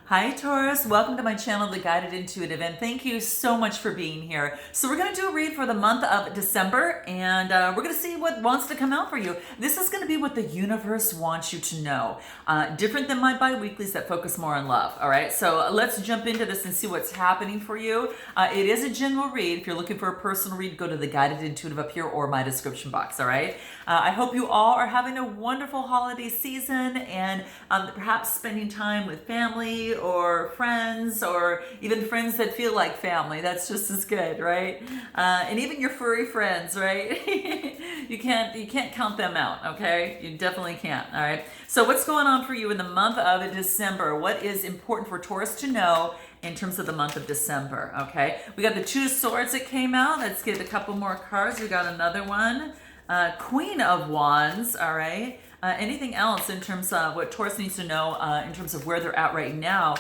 Hi Taurus, welcome to my channel, The Guided Intuitive, and thank you so much for being here. So we're going to do a read for the month of December, and we're going to see what wants to come out for you. This is going to be what the universe wants you to know. Different than my bi-weeklies that focus more on love, all right? So let's jump into this and see what's happening for you. It is a general read. If you're looking for a personal read, go to The Guided Intuitive up here or my description box, all right? I hope you all are having a wonderful holiday season and perhaps spending time with family or friends, or even friends that feel like family. That's just as good, right? And even your furry friends, right? you can't count them out, okay? You definitely can't. All right. So what's going on for you in the month of December? What is important for Taurus to know in terms of the month of December? Okay. We got the Two of Swords that came out. Let's get a couple more cards. We got another one. Queen of Wands. All right. Anything else in terms of what Taurus needs to know in terms of where they're at right now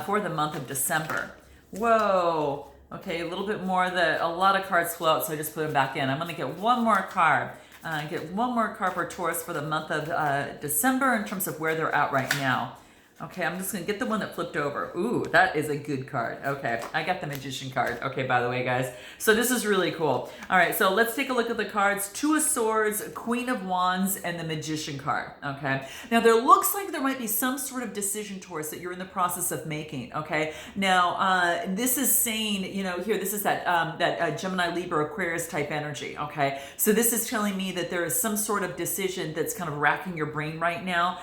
for the month of December? Whoa. Okay, a little bit more. A lot of cards flew out, so I just put them back in. I'm going to get one more card. Get one more card for Taurus for the month of December in terms of where they're at right now. Okay, I'm just going to get the one that flipped over. Ooh, that is a good card. Okay, I got the Magician card. Okay, by the way, guys. So this is really cool. All right, so let's take a look at the cards. Two of Swords, Queen of Wands, and the Magician card. Okay, now there looks like there might be some sort of decision, Taurus, that you're in the process of making. Okay, now this is saying, you know, here, this is that Gemini, Libra, Aquarius type energy. Okay, so this is telling me that there is some sort of decision that's kind of racking your brain right now.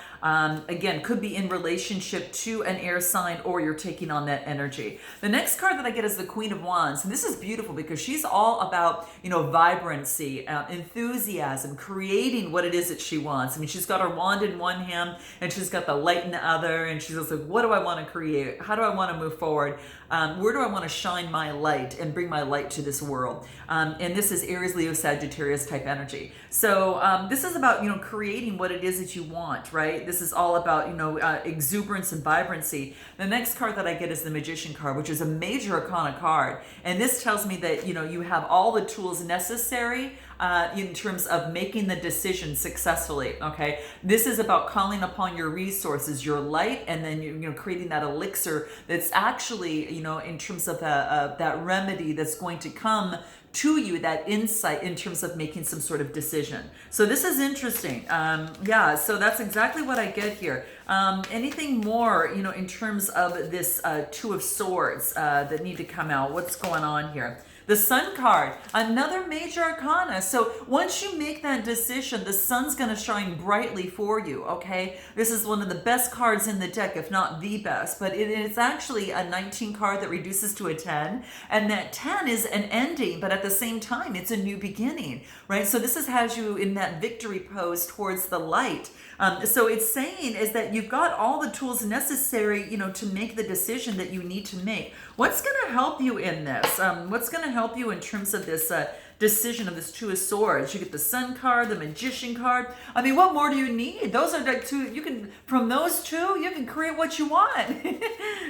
Again, could be in relationship to an air sign, or you're taking on that energy. The next card that I get is the Queen of Wands. And this is beautiful because she's all about, you know, vibrancy, enthusiasm, creating what it is that she wants. I mean, she's got her wand in one hand and she's got the light in the other. And she's just like, what do I want to create? How do I want to move forward? Where do I want to shine my light and bring my light to this world? And this is Aries, Leo, Sagittarius type energy. So this is about, you know, creating what it is that you want, right? This is all about, you know, exuberance and vibrancy. The next card that I get is the Magician card, which is a major arcana card. And this tells me that, you know, you have all the tools necessary in terms of making the decision successfully. Okay, this is about calling upon your resources, your light, and then you know, creating that elixir that's actually, you know, in terms of that remedy that's going to come to you, that insight in terms of making some sort of decision. So this is interesting. Yeah, so that's exactly what I get here. Anything more, you know, in terms of this Two of Swords that need to come out? What's going on here? The Sun card, another major arcana. So once you make that decision, the sun's going to shine brightly for you, okay? This is one of the best cards in the deck, if not the best. But it's actually a 19 card that reduces to a 10. And that 10 is an ending, but at the same time, it's a new beginning, right? So this has you in that victory pose towards the light. So it's saying is that you've got all the tools necessary, you know, to make the decision that you need to make. What's going to help you in this? What's going to help you in terms of this decision of this Two of Swords? You get the Sun card, the Magician card. I mean, what more do you need? Those are the two. You can, from those two, you can create what you want.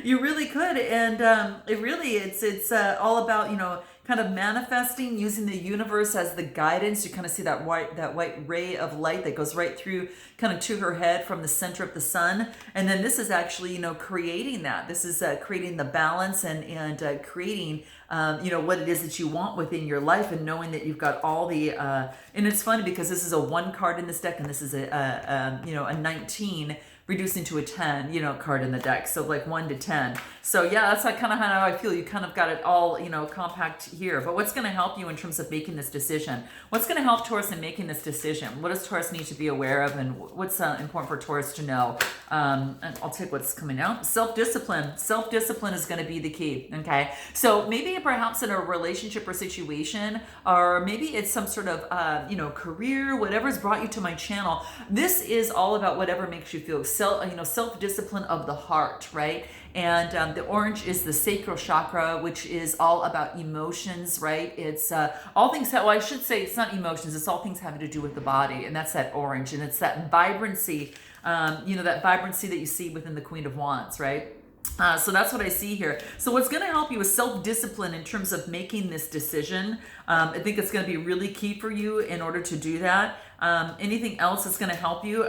You really could, and it's all about, you know, kind of manifesting, using the universe as the guidance. You kind of see that white ray of light that goes right through kind of to her head from the center of the sun. And then this is actually, you know, creating that. This is creating the balance and creating, you know, what it is that you want within your life, and knowing that you've got all the, and it's funny because this is a 1 card in this deck, and this is you know, a 19 reducing to a 10, you know, card in the deck. So like 1 to 10. So yeah, that's like kind of how I feel. You kind of got it all, you know, compact here. But what's going to help you in terms of making this decision? What's going to help Taurus in making this decision? What does Taurus need to be aware of, and what's important for Taurus to know? And I'll take what's coming out. Self-discipline. Self-discipline is going to be the key. Okay. So maybe perhaps in a relationship or situation, or maybe it's some sort of, you know, career, whatever's brought you to my channel. This is all about whatever makes you feel self-discipline of the heart, right? And the orange is the sacral chakra, which is all about emotions, right? It's all things, well, I should say it's not emotions, it's all things having to do with the body, and that's that orange, and it's that vibrancy, you know, that vibrancy that you see within the Queen of Wands, right? So that's what I see here. So what's going to help you is self-discipline in terms of making this decision. I think it's going to be really key for you in order to do that. Anything else that's going to help you?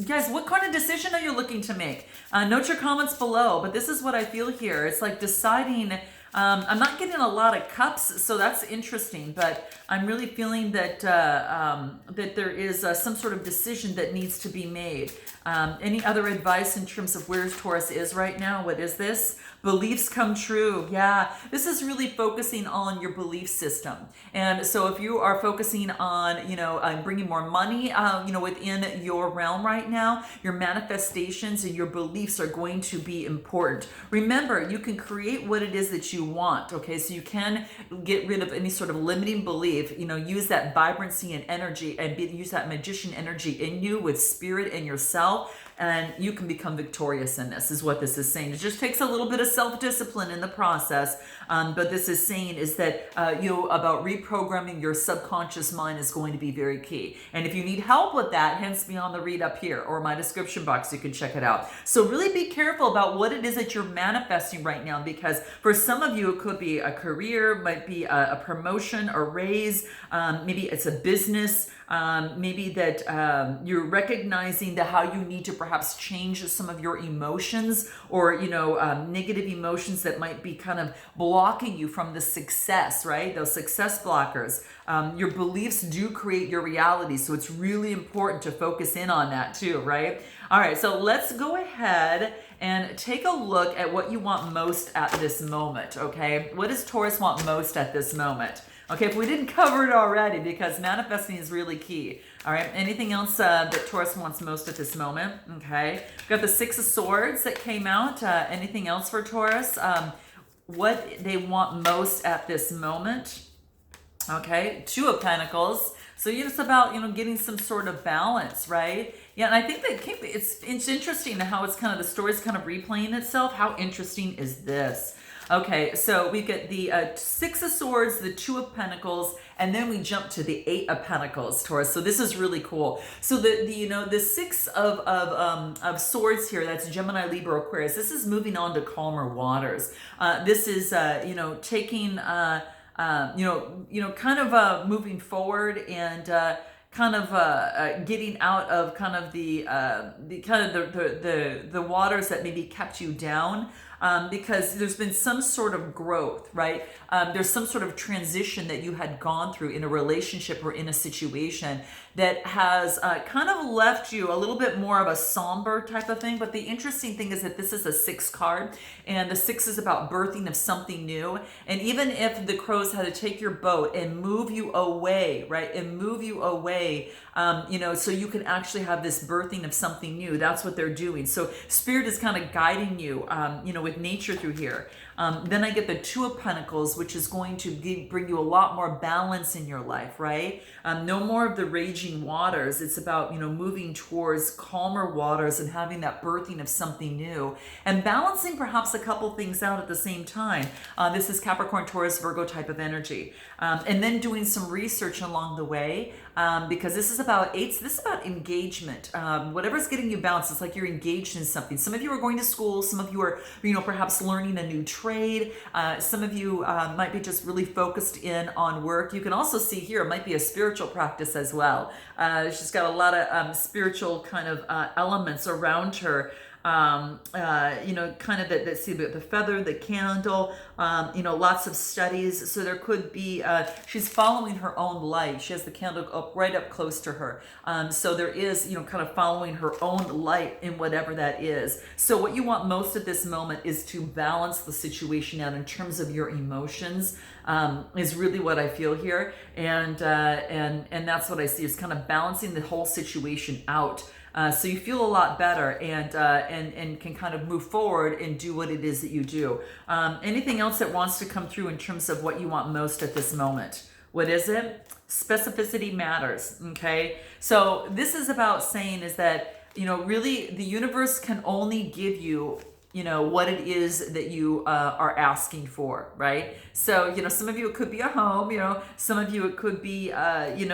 Guys, what kind of decision are you looking to make? Note your comments below, but this is what I feel here. It's like deciding. I'm not getting a lot of cups, so that's interesting, but I'm really feeling that that there is some sort of decision that needs to be made. Any other advice in terms of where Taurus is right now? What is this? Beliefs come true. Yeah, this is really focusing on your belief system. And so if you are focusing on, bringing more money, within your realm right now, your manifestations and your beliefs are going to be important. Remember, you can create what it is that you want. Okay, so you can get rid of any sort of limiting belief, use that vibrancy and energy and use that magician energy in you with spirit and yourself. And you can become victorious in this, is what this is saying. It just takes a little bit of self-discipline in the process. But this is saying is that, about reprogramming your subconscious mind is going to be very key. And if you need help with that, hence be on the read up here or my description box, you can check it out. So really be careful about what it is that you're manifesting right now, because for some of you, it could be a career, might be a promotion, a raise, maybe it's a business. Maybe that you're recognizing that how you need to perhaps change some of your emotions or, negative emotions that might be kind of blocking you from the success, right? Those success blockers. Your beliefs do create your reality. So it's really important to focus in on that too, right? All right, so let's go ahead and take a look at what you want most at this moment, okay? What does Taurus want most at this moment? Okay, if we didn't cover it already, because manifesting is really key. All right, anything else that Taurus wants most at this moment? Okay, we've got the Six of Swords that came out. Anything else for Taurus? What they want most at this moment? Okay, Two of Pentacles. So it's about, getting some sort of balance, right? Yeah, and I think that it's interesting how it's kind of, the story's kind of replaying itself. How interesting is this? Okay, so we get the Six of Swords, the Two of Pentacles, and then we jump to the Eight of Pentacles, Taurus. So this is really cool. So the Six of Swords here, that's Gemini, Libra, Aquarius. This is moving on to calmer waters. This is taking kind of moving forward and kind of getting out of kind of the waters that maybe kept you down. Because there's been some sort of growth, right? There's some sort of transition that you had gone through in a relationship or in a situation that has kind of left you a little bit more of a somber type of thing. But the interesting thing is that this is a 6 card, and the 6 is about birthing of something new. And even if the crows had to take your boat and move you away, right? And move you away, so you can actually have this birthing of something new. That's what they're doing. So Spirit is kind of guiding you, with nature through here. Then I get the Two of Pentacles, which is going to bring you a lot more balance in your life, right? No more of the raging waters. It's about, moving towards calmer waters and having that birthing of something new and balancing perhaps a couple things out at the same time. This is Capricorn, Taurus, Virgo type of energy. And then doing some research along the way, because this is about eights. This is about engagement. Whatever's getting you balanced, it's like you're engaged in something. Some of you are going to school. Some of you are, perhaps learning a new trade. Some of you might be just really focused in on work. You can also see here, it might be a spiritual practice as well. She's got a lot of spiritual kind of elements around her. Kind of that see the feather, the candle, lots of studies. So there could be, she's following her own light. She has the candle right up close to her. So there is, kind of following her own light in whatever that is. So what you want most at this moment is to balance the situation out in terms of your emotions, is really what I feel here. And that's what I see, is kind of balancing the whole situation out. So you feel a lot better and can kind of move forward and do what it is that you do. Anything else that wants to come through in terms of what you want most at this moment? What is it? Specificity matters, okay? So this is about saying is that, really the universe can only give you what it is that you are asking for, right? So, some of you, it could be a home, some of you, it could be, it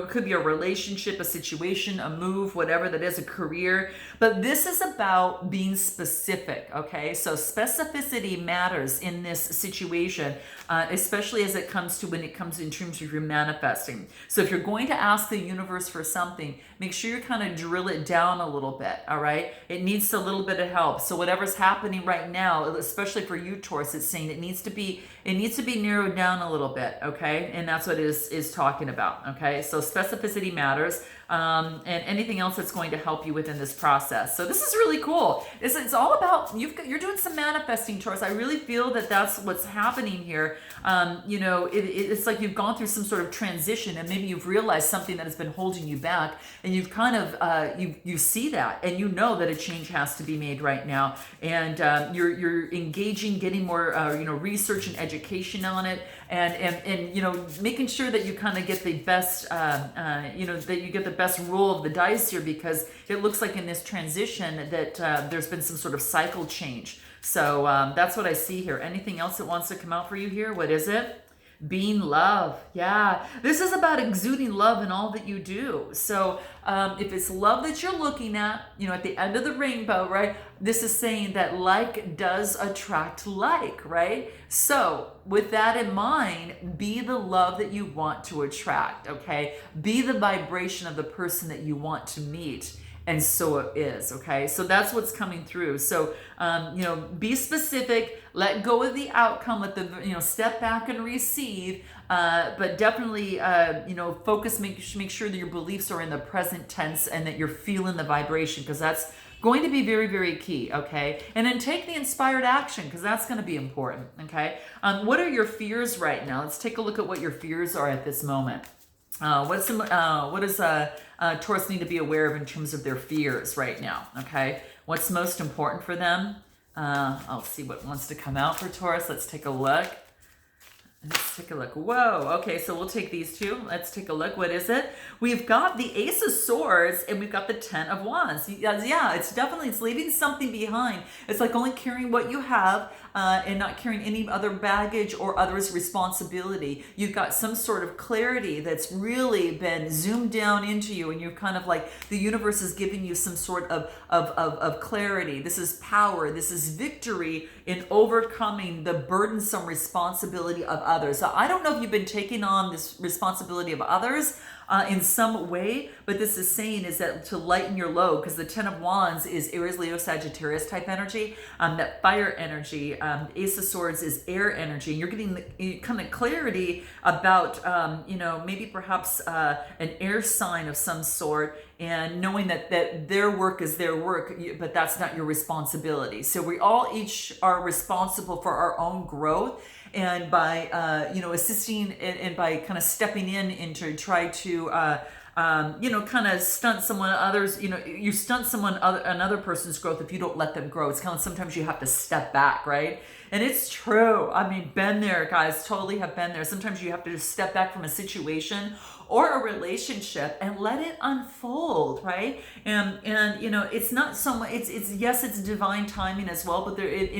could be a relationship, a situation, a move, whatever that is, a career. But this is about being specific, okay? So specificity matters in this situation, especially as it comes to when it comes in terms of your manifesting. So if you're going to ask the universe for something, make sure you kind of drill it down a little bit, all right? It needs a little bit of help. So whatever's happening right now, especially for you, Taurus, it's saying it needs to be narrowed down a little bit, okay? And that's what it is talking about, okay? So specificity matters, and anything else that's going to help you within this process. So this is really cool. It's all about, you're doing some manifesting, Taurus. I really feel that that's what's happening here. It's like you've gone through some sort of transition, and maybe you've realized something that has been holding you back, and you've kind of you see that, and you know that a change has to be made right now, and you're engaging, getting more research and education on it, and making sure that you kind of get the best that you get the best roll of the dice here, because it looks like in this transition that there's been some sort of cycle change. So that's what I see here. Anything else that wants to come out for you here? What is it? Being love. Yeah, this is about exuding love in all that you do. So if it's love that you're looking at, at the end of the rainbow, right? This is saying that like does attract like, right? So with that in mind, be the love that you want to attract, okay? Be the vibration of the person that you want to meet. And so it is, okay? So that's what's coming through. So, be specific, let go of the outcome, let the, step back and receive, but definitely, focus, make sure that your beliefs are in the present tense and that you're feeling the vibration, because that's going to be very, very key, okay? And then take the inspired action, because that's going to be important, okay? What are your fears right now? Let's take a look at what your fears are at this moment. What does Taurus need to be aware of in terms of their fears right now? Okay, what's most important for them? I'll see what wants to come out for Taurus. Let's take a look. Whoa. Okay, so we'll take these two. Let's take a look. What is it? We've got the Ace of Swords and we've got the Ten of Wands. Yeah, it's leaving something behind. It's like only carrying what you have and not carrying any other baggage or others' responsibility. You've got some sort of clarity that's really been zoomed down into you, and you're kind of like the universe is giving you some sort of clarity. This is power. This is victory in overcoming the burdensome responsibility of others. So I don't know if you've been taking on this responsibility of others in some way, but this is saying is that to lighten your load, because the Ten of Wands is Aries, Leo, Sagittarius type energy, that fire energy. Ace of Swords is air energy. You're getting the kind of clarity about, maybe perhaps an air sign of some sort, and knowing that their work is their work, but that's not your responsibility. So we all each are responsible for our own growth. And by assisting and by kind of stepping in to try to kind of stunt someone others, you stunt another person's growth if you don't let them grow. It's kind of sometimes you have to step back, right? And it's true. I mean, been there, guys, totally have been there. Sometimes you have to just step back from a situation or a relationship and let it unfold, right? And it's not so much, it's divine timing as well, but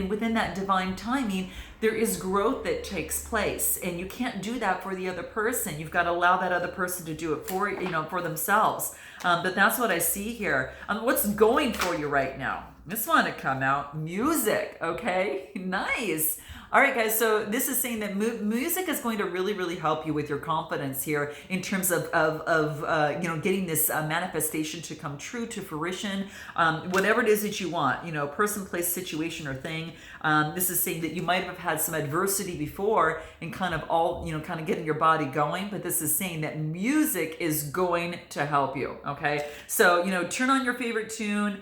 within that divine timing, there is growth that takes place, and you can't do that for the other person. You've got to allow that other person to do it for themselves. But that's what I see here. What's going for you right now? This one to come out, music. Okay, nice. All right, guys, so this is saying that music is going to really, really help you with your confidence here in terms of getting this manifestation to come true, to fruition, whatever it is that you want, person, place, situation, or thing. This is saying that you might have had some adversity before and kind of getting your body going, but this is saying that music is going to help you, okay? So, turn on your favorite tune,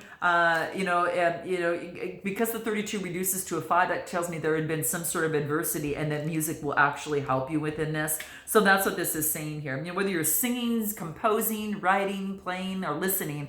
because the 32 reduces to a 5, that tells me there had been some sort of adversity, and that music will actually help you within this. So that's what this is saying here. Whether you're singing, composing, writing, playing, or listening,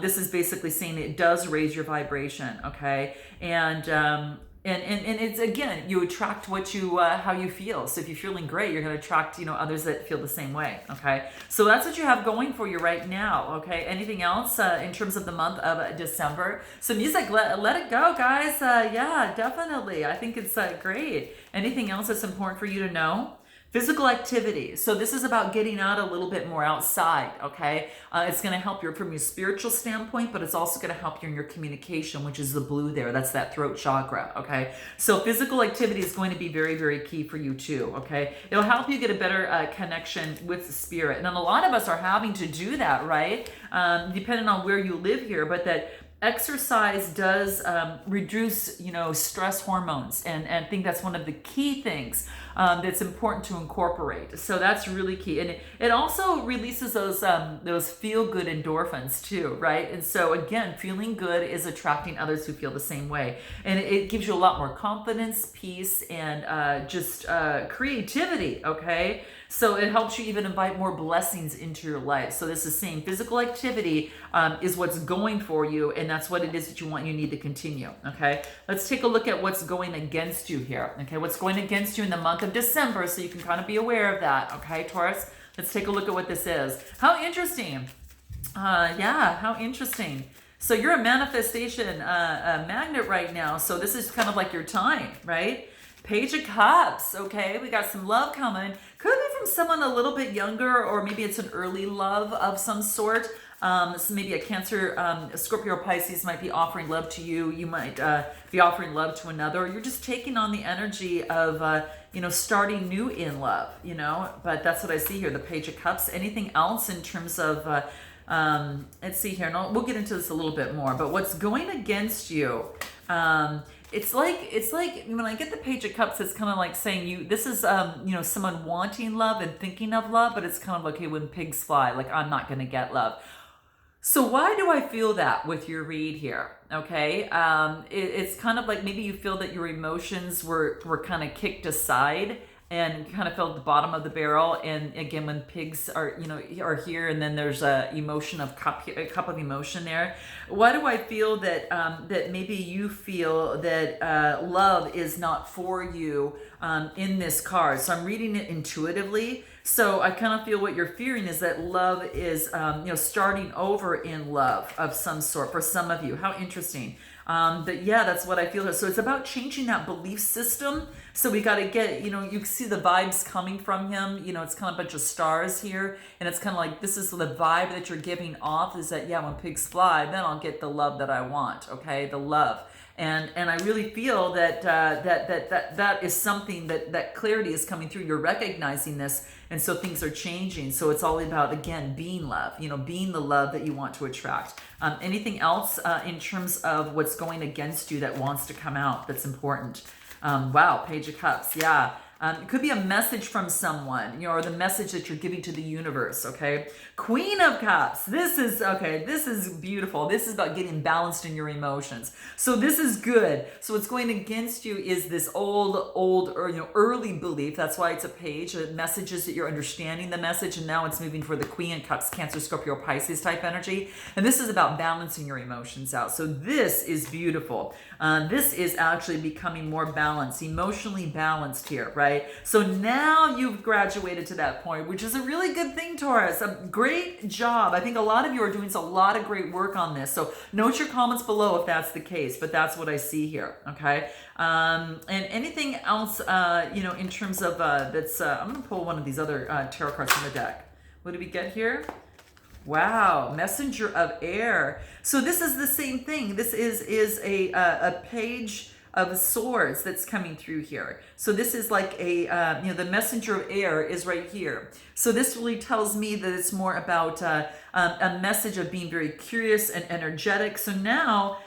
this is basically saying it does raise your vibration, okay? And And it's, again, you attract what you how you feel. So if you're feeling great, you're going to attract, others that feel the same way. Okay, so that's what you have going for you right now. Okay, anything else in terms of the month of December? So music, let it go, guys. Yeah, definitely, I think it's great. Anything else that's important for you to know? Physical activity. So this is about getting out a little bit more outside, okay? It's going to help you from your spiritual standpoint, but it's also going to help you in your communication, which is the blue there. That's that throat chakra, okay? So physical activity is going to be very, very key for you too, okay? It'll help you get a better connection with the spirit. And a lot of us are having to do that, right? Depending on where you live here, but that exercise does reduce, stress hormones, and I think that's one of the key things that's important to incorporate. So that's really key, and it also releases those feel-good endorphins too, right? And so again, feeling good is attracting others who feel the same way, and it gives you a lot more confidence, peace, and just creativity. Okay. So it helps you even invite more blessings into your life. So this is saying physical activity is what's going for you, and that's what it is that you need to continue. Okay, let's take a look at what's going against you here. Okay, what's going against you in the month of December, so you can kind of be aware of that. Okay, Taurus, let's take a look at what this is. How interesting. Yeah, how interesting. So you're a manifestation magnet right now. So this is kind of like your time, right? Page of Cups, okay? We got some love coming. Could be from someone a little bit younger, or maybe it's an early love of some sort. So maybe a Cancer, Scorpio, or Pisces might be offering love to you. You might be offering love to another. You're just taking on the energy of, starting new in love, But that's what I see here, the Page of Cups. Anything else in terms of, let's see here. No, we'll get into this a little bit more. But what's going against you? It's like when I get the Page of Cups, it's kind of like saying this is someone wanting love and thinking of love, but it's kind of like, okay, when pigs fly, like I'm not going to get love. So why do I feel that with your read here? Okay, it's kind of like maybe you feel that your emotions were kind of kicked aside and kind of fell at the bottom of the barrel. And again, when pigs are here, and then there's a cup of emotion there. Why do I feel that that maybe you feel that love is not for you in this card? So I'm reading it intuitively. So I kind of feel what you're fearing is that love is starting over in love of some sort for some of you. How interesting. But yeah, that's what I feel here. So it's about changing that belief system. So we got to get, you see the vibes coming from him. It's kind of a bunch of stars here. And it's kind of like, this is the vibe that you're giving off, is that, yeah, when pigs fly, then I'll get the love that I want. Okay, the love. And I really feel that that is something that clarity is coming through. You're recognizing this, and so things are changing. So it's all about, again, being love. Being the love that you want to attract. Anything else in terms of what's going against you that wants to come out that's important? Wow, Page of Cups. Yeah. It could be a message from someone, or the message that you're giving to the universe, okay? Queen of Cups. This is beautiful. This is about getting balanced in your emotions. So this is good. So what's going against you is this old, or early belief. That's why it's a page. Messages that you're understanding the message, and now it's moving for the Queen of Cups, Cancer, Scorpio, Pisces type energy. And this is about balancing your emotions out. So this is beautiful. This is actually becoming more balanced, emotionally balanced here, right? So now you've graduated to that point, which is a really good thing, Taurus. A great job. I think a lot of you are doing a lot of great work on this. So note your comments below if that's the case, but that's what I see here, okay? And anything else, in terms of, that's, I'm going to pull one of these other tarot cards from the deck. What do we get here? Wow, Messenger of Air. So this is the same thing. This is a page of swords that's coming through here. So this is like a, the Messenger of Air is right here. So this really tells me that it's more about a message of being very curious and energetic. So now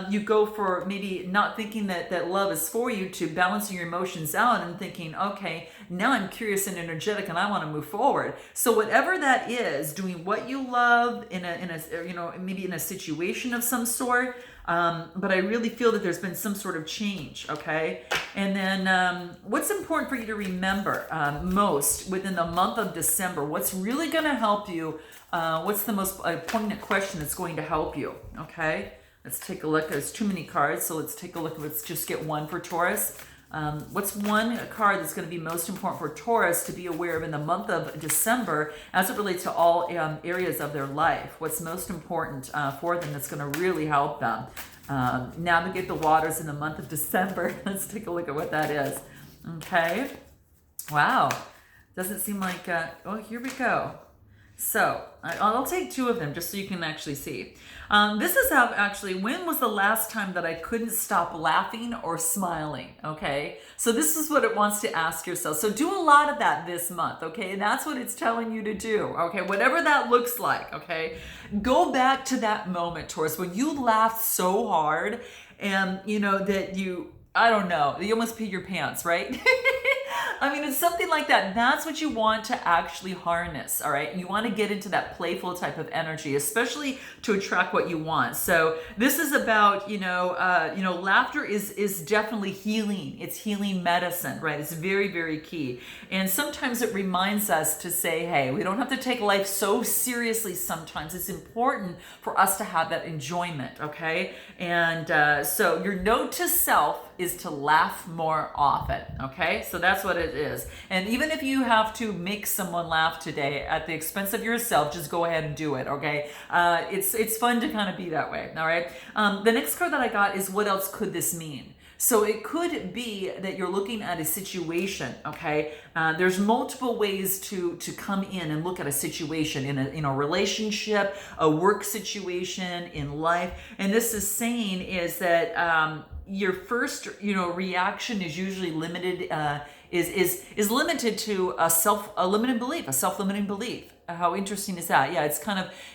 you go for maybe not thinking that love is for you, to balancing your emotions out and thinking, okay, now I'm curious and energetic and I want to move forward. So whatever that is, doing what you love in a maybe in a situation of some sort. But I really feel that there's been some sort of change, okay? And then what's important for you to remember most within the month of December? What's really going to help you? What's the most poignant question that's going to help you, okay? Let's take a look. There's too many cards, so let's take a look. Let's just get one for Taurus. What's one card that's going to be most important for Taurus to be aware of in the month of December as it relates to all areas of their life? What's most important for them that's going to really help them navigate the waters in the month of December? Let's take a look at what that is. Okay. Wow. Doesn't seem like, oh, here we go. So I'll take two of them just so you can actually see. This is how actually, when was the last time that I couldn't stop laughing or smiling? Okay. So this is what it wants to ask yourself. So do a lot of that this month. Okay. And that's what it's telling you to do. Okay. Whatever that looks like. Okay. Go back to that moment, Taurus, when you laughed so hard and you know that you, I don't know, you almost peed your pants, right? I mean, it's something like that. That's what you want to actually harness, all right? You want to get into that playful type of energy, especially to attract what you want. So this is about, laughter is definitely healing. It's healing medicine, right? It's very, very key. And sometimes it reminds us to say, hey, we don't have to take life so seriously sometimes. It's important for us to have that enjoyment, okay? And so your note to self is to laugh more often, okay? So that's what it is. And even if you have to make someone laugh today at the expense of yourself, just go ahead and do it, okay? It's fun to kind of be that way, all right? The next card that I got is what else could this mean? So it could be that you're looking at a situation, okay? There's multiple ways to come in and look at a situation in a relationship, a work situation, in life. And this is saying is that your first, reaction is usually limited, is limited to a limiting belief, a self-limiting belief. How interesting is that? Yeah,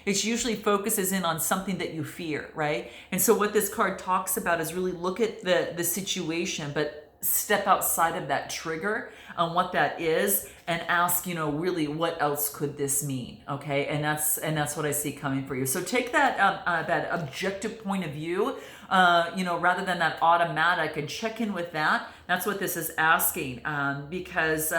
it's usually focuses in on something that you fear, right? And so what this card talks about is really look at the situation, but step outside of that trigger on what that is and ask, really what else could this mean? Okay. And that's what I see coming for you. So take that objective point of view, rather than that automatic, and check in with that. That's what this is asking, because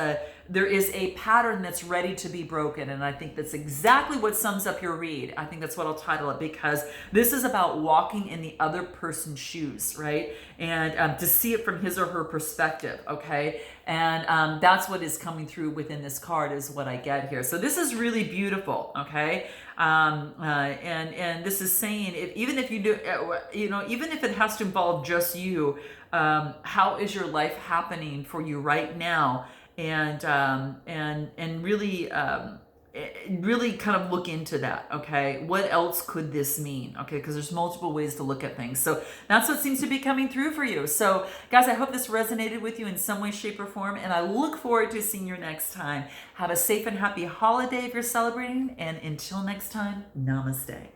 there is a pattern that's ready to be broken. And I think that's exactly what sums up your read. I think that's what I'll title it, because this is about walking in the other person's shoes, right? And to see it from his or her perspective, okay? And that's what is coming through within this card is what I get here. So this is really beautiful, okay? And this is saying, even if you do, even if it has to involve just you, how is your life happening for you right now? And really kind of look into that, okay? What else could this mean, okay? Because there's multiple ways to look at things. So that's what seems to be coming through for you. So guys, I hope this resonated with you in some way, shape, or form, and I look forward to seeing you next time. Have a safe and happy holiday if you're celebrating, and until next time, namaste.